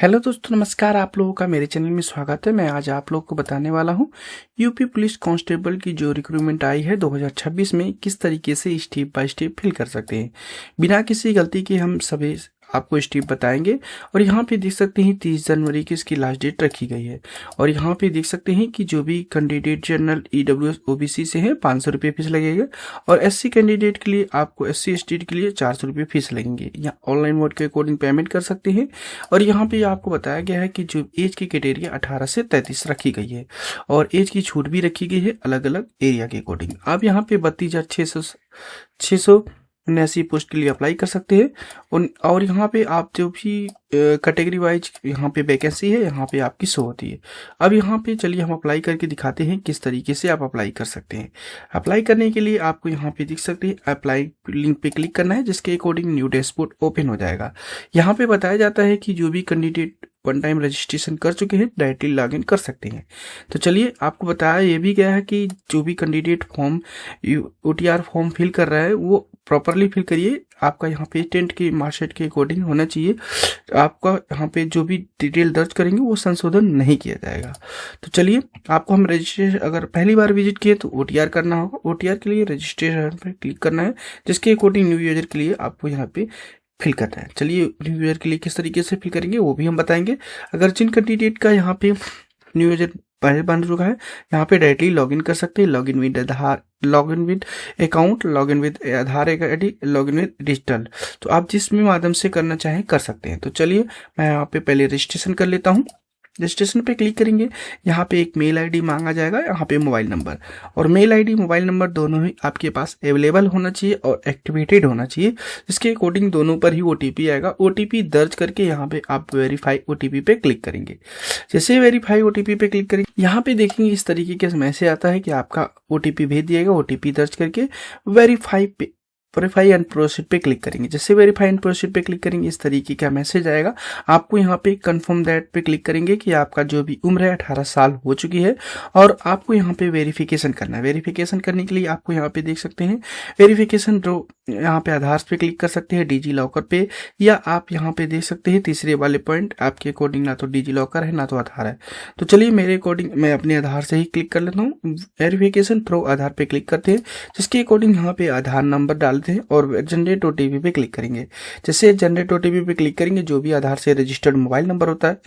Hello दोस्तों, नमस्कार। आप लोगों का मेरे चैनल में स्वागत है। मैं आज आप लोगों को बताने वाला हूं यूपी पुलिस कांस्टेबल की जो रिक्रूटमेंट आई है 2026 में किस तरीके से स्टेप बाय स्टेप फिल कर सकते हैं बिना किसी गलती के। हम सभी आपको स्टेप बताएंगे। और यहाँ पे देख सकते हैं 30 जनवरी की इसकी लास्ट डेट रखी गई है। और यहाँ पे देख सकते हैं कि जो भी कैंडिडेट जनरल EWS OBC से है 500 रुपये फीस लगेगा। और SC कैंडिडेट के लिए आपको SC ST के लिए 400 रुपये फीस लगेंगे। यहाँ ऑनलाइन मोड के अकॉर्डिंग पेमेंट कर सकते हैं। और यहाँ पे आपको बताया गया है कि जो एज की कैटेगरी 18 से 33 रखी गई है और एज की छूट भी रखी गई है अलग अलग एरिया के अकॉर्डिंग। आप यहाँ पे 32,679 पोस्ट के लिए अप्लाई कर सकते हैं। और यहाँ पे आप जो भी कैटेगरी वाइज यहाँ पे वैकेंसी है यहाँ पे आपकी शो होती है। अब यहाँ पे चलिए हम अप्लाई करके दिखाते हैं किस तरीके से आप अप्लाई कर सकते हैं। अप्लाई करने के लिए आपको यहाँ पे दिख सकते हैं अप्लाई लिंक पे क्लिक करना है, जिसके अकॉर्डिंग न्यू डैशबोर्ड ओपन हो जाएगा। यहाँ पे बताया जाता है कि जो भी कैंडिडेट वन टाइम रजिस्ट्रेशन कर चुके हैं डायरेक्टली लॉगिन कर सकते हैं। तो चलिए आपको बताया ये भी गया है कि जो भी candidate form OTR form fill कर रहा है वो प्रॉपरली फिल करिए। आपका यहाँ पे 10th की मार्कशीट के अकॉर्डिंग होना चाहिए। आपका यहाँ पे जो भी डिटेल दर्ज करेंगे वो संशोधन नहीं किया जाएगा। तो चलिए आपको हम रजिस्ट्रेशन अगर पहली बार विजिट किए तो OTR करना होगा। OTR के लिए रजिस्ट्रेशन पर क्लिक करना है, जिसके अकॉर्डिंग न्यू यूजर के लिए आपको यहाँ पे फिल करना है। चलिए न्यू यूजर के लिए किस तरीके से फिल करेंगे वो भी हम बताएंगे। अगर जिन कैंडिडेट का यहाँ पे न्यू यूजर पहले बन चुका है यहाँ पे डायरेक्टली लॉगिन कर सकते हैं। Login with Aadhaar, login with account, login with Aadhaar ID, login with digital. तो आप जिस भी माध्यम से करना चाहें कर सकते हैं। तो चलिए मैं यहाँ पे पहले रजिस्ट्रेशन कर लेता हूँ। रजिस्ट्रेशन पे क्लिक करेंगे, यहाँ पे एक मेल ID मांगा जाएगा, यहाँ पे मोबाइल नंबर। और मेल ID मोबाइल नंबर दोनों ही आपके पास अवेलेबल होना चाहिए और एक्टिवेटेड होना चाहिए, जिसके अकॉर्डिंग दोनों पर ही OTP आएगा। OTP दर्ज करके यहाँ पे आप वेरीफाई OTP पे क्लिक करेंगे। जैसे वेरीफाई OTP पे क्लिक करेंगे यहाँ पे देखेंगे इस तरीके के मैसेज आता है कि आपका OTP भेज दिएगा। OTP दर्ज करके वेरीफाई एंड प्रोसीड पे क्लिक करेंगे। जैसे वेरीफाई एंड प्रोसीड पे क्लिक करेंगे इस तरीके का मैसेज आएगा। आपको यहाँ पे कंफर्म दैट पे क्लिक करेंगे कि आपका जो भी उम्र है 18 साल हो चुकी है और आपको यहाँ पे वेरिफिकेशन करना है। वेरिफिकेशन करने के लिए आपको यहाँ पे देख सकते हैं वेरिफिकेशन यहाँ पे आधार पे क्लिक कर सकते हैं, डिजी लॉकर पे, या आप यहाँ पे देख सकते हैं तीसरे वाले पॉइंट आपके अकॉर्डिंग ना तो डिजी लॉकर है ना तो आधार है। तो चलिए मेरे अकॉर्डिंग मैं अपने आधार से ही क्लिक कर लेता हूँ। वेरिफिकेशन थ्रू आधार पे क्लिक करते हैं, जिसके अकॉर्डिंग यहाँ पे आधार नंबर डालते हैं और जनरेट OTP पे क्लिक करेंगे। जैसे जनरेट OTP पे क्लिक करेंगे जो भी आधार से रजिस्टर्ड मोबाइल नंबर होता है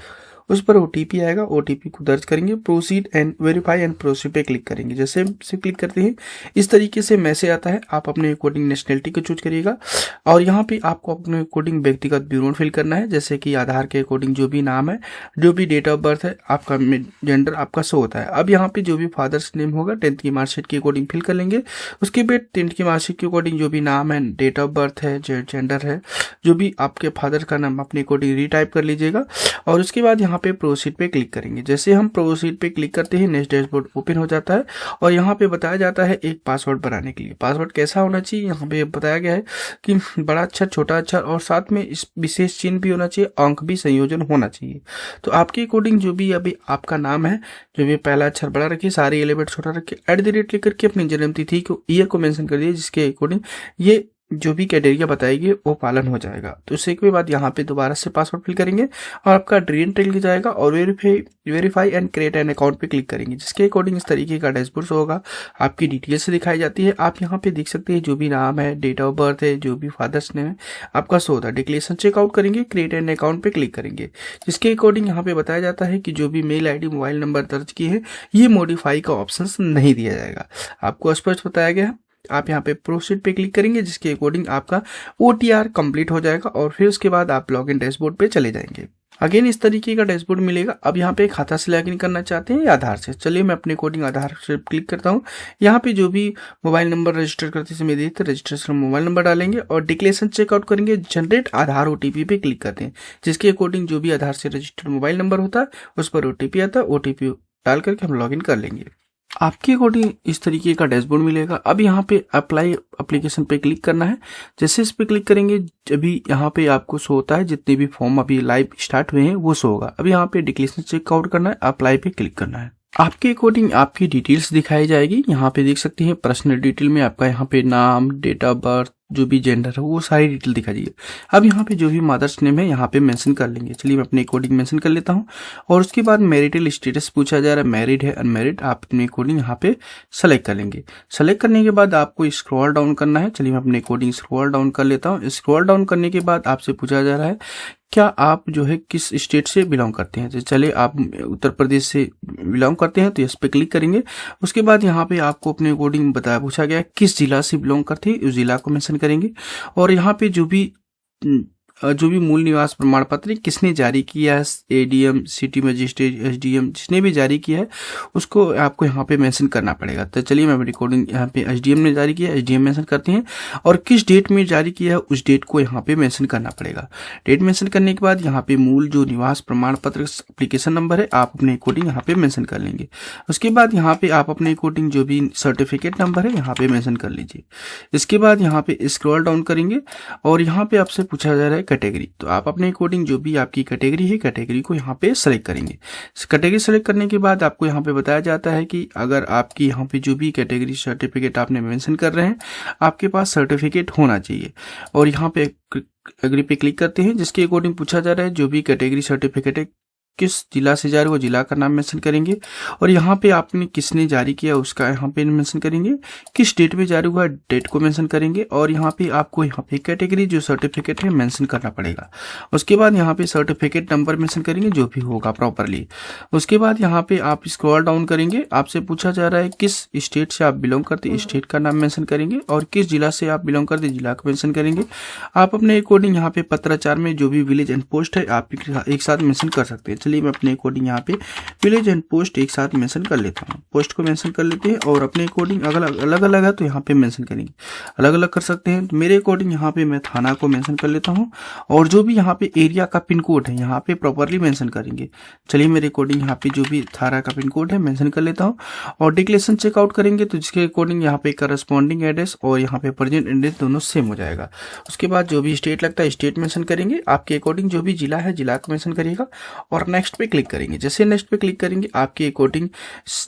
उस पर OTP आएगा। OTP को दर्ज करेंगे, proceed and verify and proceed पे क्लिक करेंगे। जैसे से क्लिक करते हैं इस तरीके से मैसेज आता है। आप अपने अकॉर्डिंग नेशनलिटी को चूज करिएगा और यहाँ पे आपको अपने अकॉर्डिंग व्यक्तिगत विवरण फिल करना है। जैसे कि आधार के अकॉर्डिंग जो भी नाम है, जो भी डेट ऑफ बर्थ है, आपका जेंडर आपका शो होता है। अब यहाँ पे जो भी फादर्स नेम होगा 10th की मार्कशीट के अकॉर्डिंग फिल कर लेंगे। उसके बाद 10th की मार्कशीट के अकॉर्डिंग जो भी नाम है, डेट ऑफ बर्थ है, जेंडर है, जो भी आपके फादर का नाम अपने अकॉर्डिंग रीटाइप कर लीजिएगा। और उसके बाद यहाँ पे प्रोसीड पे क्लिक करेंगे। जैसे हम प्रोसीड पे क्लिक करते हैं नेक्स्ट डैशबोर्ड ओपन हो जाता है और यहाँ पे बताया जाता है एक पासवर्ड बनाने के लिए। पासवर्ड कैसा होना चाहिए यहाँ पे बताया गया है कि बड़ा अक्षर, छोटा अक्षर और साथ में इस विशेष चिन्ह भी होना चाहिए, अंक भी संयोजन होना चाहिए। तो आपके अकॉर्डिंग जो भी अभी आपका नाम है, जो भी पहला अक्षर बड़ा रखिए, सारे एलिफेंट छोटा रखिए, @ लिख करके अपनी जन्म तिथि को, ईयर को मेंशन कर दिए, जिसके अकॉर्डिंग ये जो भी क्राइटेरिया बताएगी वो पालन हो जाएगा। तो उसके के बाद यहाँ पे दोबारा से पासवर्ड फिल करेंगे और आपका ड्रीम ट्रेल जाएगा और verify and create an account पे क्लिक करेंगे, जिसके अकॉर्डिंग इस तरीके का डैशबोर्ड होगा। आपकी डिटेल्स से दिखाई जाती है। आप यहाँ पे देख सकते हैं जो भी नाम है, डेट ऑफ बर्थ है, जो भी फादर्स नेम है आपका शो होता है। डिक्लेरेशन चेकआउट करेंगे, क्रिएट एन अकाउंट पे क्लिक करेंगे, जिसके अकॉर्डिंग यहाँ पे बताया जाता है कि जो भी मेल ID मोबाइल नंबर दर्ज किए हैं ये मॉडिफाई का ऑप्शन नहीं दिया जाएगा। आपको स्पष्ट बताया गया। आप यहाँ पे प्रोसीड पे क्लिक करेंगे, जिसके अकॉर्डिंग आपका OTR कंप्लीट हो जाएगा और फिर उसके बाद आप लॉगिन डैशबोर्ड पे चले जाएंगे। अगेन इस तरीके का डैशबोर्ड मिलेगा। अब यहाँ पे खाता से लॉगिन करना चाहते हैं या आधार से। चलिए मैं अपने अकॉर्डिंग आधार से क्लिक करता हूँ। यहाँ पे जो भी मोबाइल नंबर रजिस्टर करते समय देते रजिस्ट्रेशन मोबाइल नंबर डालेंगे और डिक्लेरेशन चेकआउट करेंगे, जनरेट आधार OTP पे क्लिक करते हैं, जिसके अकॉर्डिंग जो भी आधार से रजिस्टर्ड मोबाइल नंबर होता है उस पर OTP आता है। OTP डाल करके हम लॉगिन कर लेंगे। आपके अकॉर्डिंग इस तरीके का डैशबोर्ड मिलेगा। अब यहाँ पे अप्लाई एप्लीकेशन पे क्लिक करना है। जैसे इस पे क्लिक करेंगे अभी यहाँ पे आपको शो होता है जितने भी फॉर्म अभी लाइव स्टार्ट हुए हैं वो शो होगा। अब यहाँ पे डिक्लेरेशन चेकआउट करना है, अप्लाई पे क्लिक करना है। आपके अकॉर्डिंग आपकी डिटेल्स दिखाई जाएगी। यहाँ पे देख सकते हैं पर्सनल डिटेल में आपका यहाँ पे नाम, डेट ऑफ बर्थ, जो भी जेंडर है वो सारी डिटेल दिखा दीजिए। अब यहाँ पे जो भी मदर्स नेम है यहाँ पे मेंशन कर लेंगे। चलिए मैं अपने अकॉर्डिंग मेंशन कर लेता हूँ। और उसके बाद मैरिटल स्टेटस पूछा जा रहा है, मैरिड है अनमैरिड, आप अपने अकॉर्डिंग यहाँ पे सेलेक्ट कर लेंगे। सेलेक्ट करने के बाद आपको स्क्रॉल डाउन करना है। चलिए मैं अपने अकॉर्डिंग स्क्रॉल डाउन कर लेता हूँ। स्क्रॉल डाउन करने के बाद आपसे पूछा जा रहा है क्या आप जो है किस स्टेट से बिलोंग करते हैं। तो चले आप उत्तर प्रदेश से बिलोंग करते हैं तो इस पे क्लिक करेंगे। उसके बाद यहाँ पे आपको अपने अकॉर्डिंग पूछा गया है किस जिला से बिलोंग करते हैं, उस जिला को मेंशन करेंगे। और यहाँ पे जो भी मूल निवास प्रमाण पत्र किसने जारी किया है, एडीएम, सिटी मजिस्ट्रेट, एसडीएम, जिसने भी जारी किया है उसको आपको यहाँ पे मेंशन करना पड़ेगा। तो चलिए मैं रिकॉर्डिंग यहाँ पे एसडीएम ने जारी किया है, एसडीएम मेंशन करते हैं। और किस डेट में जारी किया है उस डेट को यहाँ पे मेंशन करना पड़ेगा। डेट मेंशन करने के बाद यहाँ पे मूल जो निवास प्रमाण पत्र एप्लीकेशन नंबर है आप अपने अकॉर्डिंग यहाँ पे मेंशन कर लेंगे। उसके बाद यहाँ पे आप अपने अकॉर्डिंग जो भी सर्टिफिकेट नंबर है यहाँ पे मेंशन कर लीजिए। इसके बाद यहाँ पे स्क्रॉल डाउन करेंगे और यहाँ पे आपसे पूछा जा रहा है कैटेगरी, तो आप अपने अकॉर्डिंग जो भी आपकी कैटेगरी है कैटेगरी को यहाँ पे सेलेक्ट करेंगे। कैटेगरी सेलेक्ट करने के बाद आपको यहाँ पे बताया जाता है कि अगर आपकी यहाँ पे जो भी कैटेगरी सर्टिफिकेट आपने मेंशन कर रहे हैं आपके पास सर्टिफिकेट होना चाहिए। और यहाँ पे एग्री पे क्लिक करते हैं। जिसके अकॉर्डिंग पूछा जा रहा है जो भी कैटेगरी सर्टिफिकेट है किस जिला से जारी, वो जिला का नाम मेंशन करेंगे। और यहाँ पे आपने किसने जारी किया उसका यहाँ पे मेंशन करेंगे। किस डेट में जारी हुआ डेट को मेंशन करेंगे। और यहाँ पे आपको यहाँ पे कैटेगरी जो सर्टिफिकेट है मेंशन करना पड़ेगा। उसके बाद यहाँ पे सर्टिफिकेट नंबर मेंशन करेंगे जो भी होगा प्रॉपरली। उसके बाद यहाँ पे आप स्क्रॉल डाउन करेंगे। आपसे पूछा जा रहा है किस स्टेट से आप बिलोंग करते हैं, स्टेट का नाम मेंशन करेंगे। और किस जिला से आप बिलोंग करते हैं, जिला को मेंशन करेंगे। आप अपने अकॉर्डिंग यहाँ पे पत्राचार में जो भी विलेज एंड पोस्ट है आप एक साथ मेंशन कर सकते हैं। चलिए मैं अपने अकॉर्डिंग यहाँ पे विलेज एंड पोस्ट एक साथ मेंशन कर लेता हूँ। पोस्ट को मेंशन कर लेते हैं और अपने अकॉर्डिंग अलग अलग है तो यहाँ पे मेंशन करेंगे, अलग अलग कर सकते हैं। तो मेरे अकॉर्डिंग यहाँ पे मैं थाना को मेंशन कर लेता हूँ। और जो भी यहाँ पे एरिया का पिन कोड है यहाँ पे प्रॉपरली मेंशन करेंगे। चलिए मेरे अकॉर्डिंग यहाँ पे जो भी थाना का पिन कोड है मेंशन कर लेता हूँ। और डिक्लेरेशन चेकआउट करेंगे तो जिसके अकॉर्डिंग यहाँ पे करस्पॉन्डिंग एड्रेस और यहाँ पे प्रेजेंट एड्रेस दोनों सेम हो जाएगा। उसके बाद जो भी स्टेट लगता है स्टेट मेंशन करेंगे। आपके अकॉर्डिंग जो भी जिला है जिला को मेंशन करिएगा और नेक्स्ट पे क्लिक करेंगे। जैसे नेक्स्ट पे क्लिक करेंगे आपके अकॉर्डिंग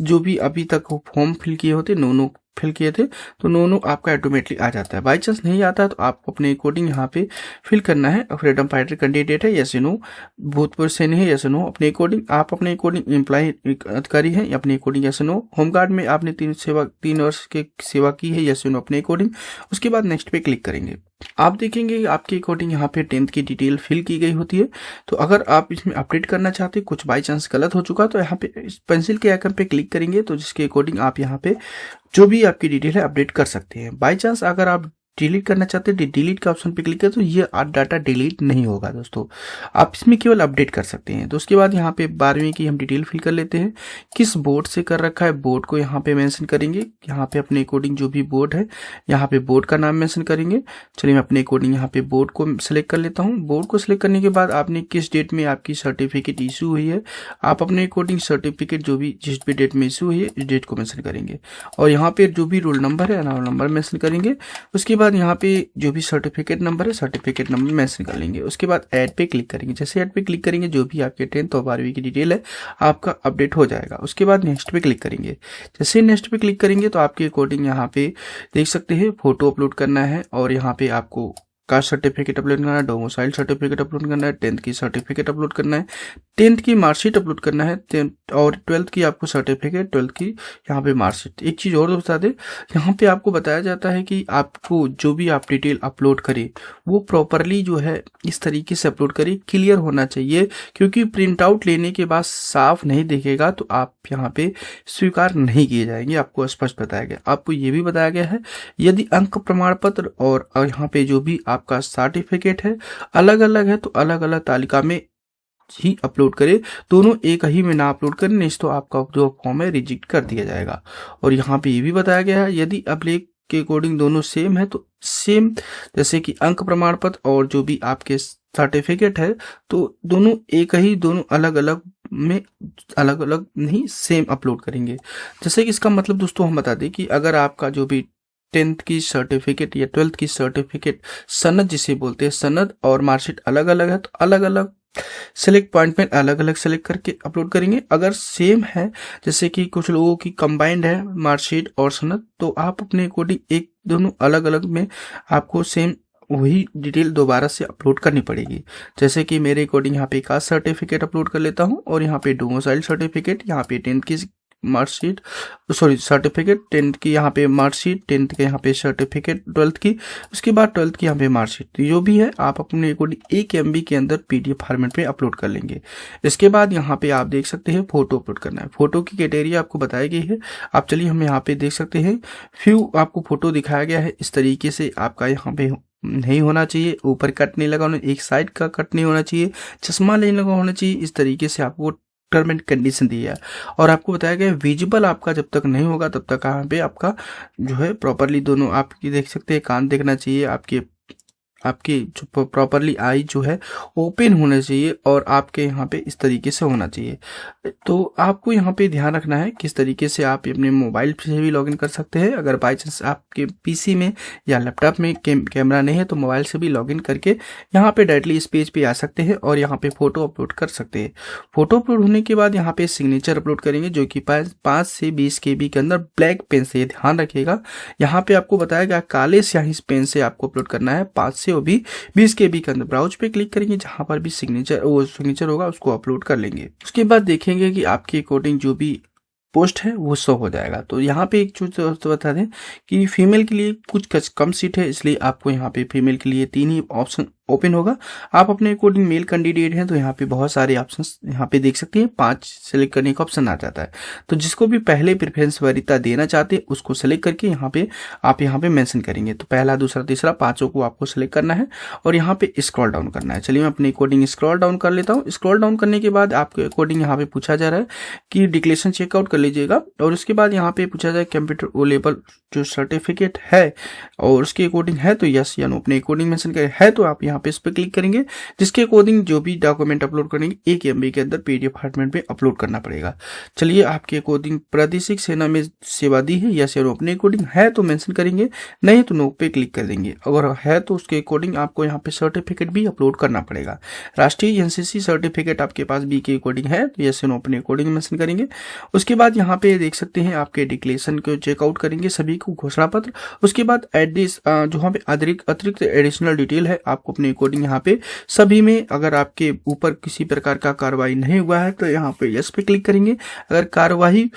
जो भी अभी तक फॉर्म फिल किए होते नो फिल किए थे तो नो आपका ऑटोमेटिकली आ जाता है। बाई चांस नहीं आता है तो आपको अपने अकॉर्डिंग यहाँ पे फिल करना है। फ्रीडम फाइटर कैंडिडेट है यस नो, भूतपूर्व सैनिक है यस नो, अपने अकॉर्डिंग आप अपने अकॉर्डिंग एम्प्लॉय अधिकारी है अपने अकॉर्डिंग यस नो, होमगार्ड में आपने 3 वर्ष की सेवा की है यस नो अपने अकॉर्डिंग। उसके बाद नेक्स्ट पे क्लिक करेंगे। आप देखेंगे आपके अकॉर्डिंग यहाँ पे 10th की डिटेल फिल की गई होती है। तो अगर आप इसमें अपडेट करना चाहते हैं कुछ बाई चांस गलत हो चुका तो यहाँ पे पेंसिल के आइकन पे क्लिक करेंगे तो जिसके अकॉर्डिंग आप यहाँ पे जो भी आपकी डिटेल है अपडेट कर सकते हैं। बाई चांस अगर आप डिलीट करना चाहते हैं डिलीट का ऑप्शन पे क्लिक करें तो ये डाटा डिलीट नहीं होगा दोस्तों, आप इसमें केवल अपडेट कर सकते हैं। तो उसके बाद यहाँ पे 12वीं की हम डिटेल फिल कर लेते हैं। किस बोर्ड से कर रखा है बोर्ड को यहाँ पे मेंशन करेंगे। यहाँ पे अपने अकॉर्डिंग जो भी बोर्ड है यहाँ पे बोर्ड का नाम मेंशन करेंगे। चलिए मैं अपने अकॉर्डिंग यहाँ पे बोर्ड को सिलेक्ट कर लेता हूँ। बोर्ड को सिलेक्ट करने के बाद आपने किस डेट में आपकी सर्टिफिकेट इशू हुई है आप अपने अकॉर्डिंग सर्टिफिकेट जो भी जिस भी डेट में इशू हुई है इस डेट को मेंशन करेंगे। और यहाँ पे जो भी रोल नंबर है रोल नंबर मेंशन करेंगे। उसके बाद यहाँ पे जो भी सर्टिफिकेट नंबर है सर्टिफिकेट नंबर मेंशन कर लेंगे। उसके बाद ऐड पे क्लिक करेंगे। जैसे ऐड पे क्लिक करेंगे जो भी आपके 10th और 12वीं की डिटेल है आपका अपडेट हो जाएगा। उसके बाद नेक्स्ट पे क्लिक करेंगे। जैसे नेक्स्ट पे क्लिक करेंगे तो आपके अकॉर्डिंग यहाँ पे देख सकते हैं फोटो अपलोड करना है और यहाँ पे आपको कास्ट सर्टिफिकेट अपलोड करना है, डोमिसाइल सर्टिफिकेट अपलोड करना है, 10th की सर्टिफिकेट अपलोड करना है, 10th की मार्कशीट अपलोड करना है और 12th की आपको सर्टिफिकेट 12th की यहाँ पे मार्कशीट। एक चीज़ और बता दें यहाँ पे आपको बताया जाता है कि आपको जो भी आप डिटेल अपलोड करें वो प्रॉपरली जो है इस तरीके से अपलोड करें, क्लियर होना चाहिए क्योंकि प्रिंट आउट लेने के बाद साफ नहीं दिखेगा तो आप यहाँ पे स्वीकार नहीं किए जाएंगे। आपको स्पष्ट बताया गया। आपको ये भी बताया गया है यदि अंक प्रमाण पत्र और यहाँ पे जो भी आपका सर्टिफिकेट है अलग अलग है तो अलग अलग तालिका में ही अपलोड करें, दोनों एक ही में ना अपलोड करें नहीं तो आपका जो फॉर्म है रिजेक्ट कर दिया जाएगा। और यहाँ पे ये भी बताया गया है यदि अभिलेख के अकॉर्डिंग दोनों सेम है तो सेम जैसे कि अंक प्रमाण पत्र और जो भी आपके सर्टिफिकेट है तो दोनों एक ही, दोनों अलग अलग में अलग अलग नहीं सेम अपलोड करेंगे। जैसे कि इसका मतलब दोस्तों हम बता दें कि अगर आपका जो भी 10th की सर्टिफिकेट या 12th की सर्टिफिकेट सनद जिसे बोलते हैं सनद और मार्कशीट अलग अलग है तो अलग अलग सेलेक्ट पॉइंट में अलग अलग सेलेक्ट करके अपलोड करेंगे। अगर सेम है, जैसे कि कुछ लोगों की कंबाइंड है मार्कशीट और सनद, तो आप अपने अकॉर्डिंग एक दोनों अलग अलग में आपको सेम वही डिटेल दोबारा से अपलोड करनी पड़ेगी। जैसे कि मेरे अकॉर्डिंग यहाँ पे कास्ट सर्टिफिकेट अपलोड कर लेता हूँ और यहाँ पे डोमिसाइल सर्टिफिकेट, यहाँ पे 10th की मार्कशीट, सॉरी सर्टिफिकेट, 10th की यहाँ पे मार्कशीट, 10th के यहाँ पे सर्टिफिकेट 12th की, उसके बाद 12th की यहाँ पे मार्कशीट, जो भी है आप अपने अकॉर्डिंग 1 MB के अंदर PDF फॉर्मेट में अपलोड कर लेंगे। इसके बाद यहाँ पे आप देख सकते हैं फोटो अपलोड करना है। फोटो की कैटेगरी आपको बताई गई है। आप चलिए हम यहाँ पे देख सकते हैं, फ्यू आपको फोटो दिखाया गया है। इस तरीके से आपका यहाँ पे नहीं होना चाहिए, ऊपर कट नहीं लगा होना, एक साइड का कट नहीं होना चाहिए, चश्मा नहीं लगा होना चाहिए। इस तरीके से आपको टर्म एंड कंडीशन दी है और आपको बताया गया विजिबल आपका जब तक नहीं होगा तब तक यहाँ पे आपका जो है प्रॉपरली दोनों आपकी देख सकते हैं, कान देखना चाहिए, आपकी जो प्रॉपरली आई जो है ओपन होना चाहिए और आपके यहाँ पे इस तरीके से होना चाहिए। तो आपको यहाँ पे ध्यान रखना है किस तरीके से आप अपने मोबाइल से भी लॉगिन कर सकते हैं। अगर बाई चांस आपके PC में या लैपटॉप में कैमरा नहीं है तो मोबाइल से भी लॉगिन करके यहाँ पे डायरेक्टली इस पेज पे आ सकते हैं और यहाँ पे फोटो अपलोड कर सकते हैं। फोटो अपलोड होने के बाद यहाँ पे सिग्नेचर अपलोड करेंगे, जो कि 5 से 20 KB के अंदर ब्लैक पेन से, ध्यान रखिएगा। यहाँ पे आपको बताया गया काले स्याही पेन से आपको अपलोड करना है 5 से वो भी 20 KB के अंदर। ब्राउज पे क्लिक करेंगे, जहां पर भी सिग्नेचर होगा उसको अपलोड कर लेंगे। उसके बाद देखेंगे कि आपके अकॉर्डिंग जो भी पोस्ट है वो शो हो जाएगा। तो यहाँ पे एक चीज तो बता दें कि फीमेल के लिए कुछ कम सीट है, इसलिए आपको यहाँ पे फीमेल के लिए 3 ही ऑप्शन ओपन होगा। आप अपने अकॉर्डिंग मेल कैंडिडेट हैं तो यहाँ पे बहुत सारे ऑप्शन यहाँ पे देख सकते हैं, 5 सेलेक्ट करने का ऑप्शन आ जाता है। तो जिसको भी पहले प्रेफरेंस वरीयता देना चाहते हैं उसको सेलेक्ट करके यहाँ पे आप यहाँ पे मेंशन करेंगे। तो पहला, दूसरा, तीसरा, 5 को आपको सेलेक्ट करना है और यहाँ पे स्क्रॉल डाउन करना है। चलिए मैं अपने अकॉर्डिंग स्क्रॉल डाउन कर लेता हूँ। स्क्रॉल डाउन करने के बाद आपके अकॉर्डिंग यहाँ पे पूछा जा रहा है कि डिक्लेरेशन चेकआउट कर लीजिएगा और उसके बाद यहाँ पे पूछा जाए कंप्यूटर ओ लेवल जो सर्टिफिकेट है और उसके अकॉर्डिंग है तो यस या नो अपने अकॉर्डिंग मेंशन करें, है तो आप यहाँ पे इस पर क्लिक करेंगे। जिसके अकॉर्डिंग जो भी डॉक्यूमेंट अपलोड करेंगे 1 MB के अंदर PDF फॉर्मेट में अपलोड करना पड़ेगा। चलिए आपके अकॉर्डिंग प्रादेशिक सेना में सेवा दी है, यस या नो अपने अकॉर्डिंग है तो मेंशन करेंगे, नहीं तो नो पे क्लिक कर देंगे। अगर है तो उसके अकॉर्डिंग आपको यहाँ पे सर्टिफिकेट भी अपलोड करना पड़ेगा। राष्ट्रीय NCC सर्टिफिकेट आपके पास बी के अकॉर्डिंग है तो यस या नो अपने अकॉर्डिंग मेंशन करेंगे। उसके बाद यहाँ पे देख सकते हैं आपके डिक्लेरेशन को चेकआउट करेंगे सभी को, घोषणा पत्र। उसके बाद एड्रेस जो यहाँ पे अतिरिक्त एडिशनल डिटेल है आपको अपने अकॉर्डिंग यहाँ पे सभी में, अगर आपके ऊपर किसी प्रकार का कार्रवाई नहीं हुआ है तो यहाँ पे यस पे क्लिक करेंगे। अगर कार्रवाई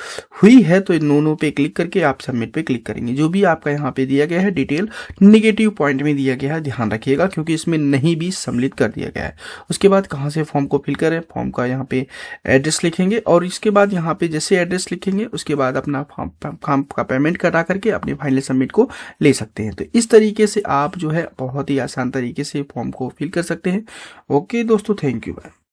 हुई है तो नो पे क्लिक करके आप सबमिट पे क्लिक करेंगे। जो भी आपका यहाँ पे दिया गया है डिटेल निगेटिव पॉइंट में दिया गया है, ध्यान रखिएगा क्योंकि इसमें नहीं भी सम्मिलित कर दिया गया है। उसके बाद कहाँ से फॉर्म को फिल करें, फॉर्म का यहाँ पे एड्रेस लिखेंगे और इसके बाद यहाँ पे जैसे एड्रेस लिखेंगे उसके बाद अपना फॉर्म का पेमेंट करा करके अपने फाइनल सबमिट को ले सकते हैं। तो इस तरीके से आप जो है बहुत ही आसान तरीके से फॉर्म को फिल कर सकते हैं। ओके दोस्तों, थैंक यू।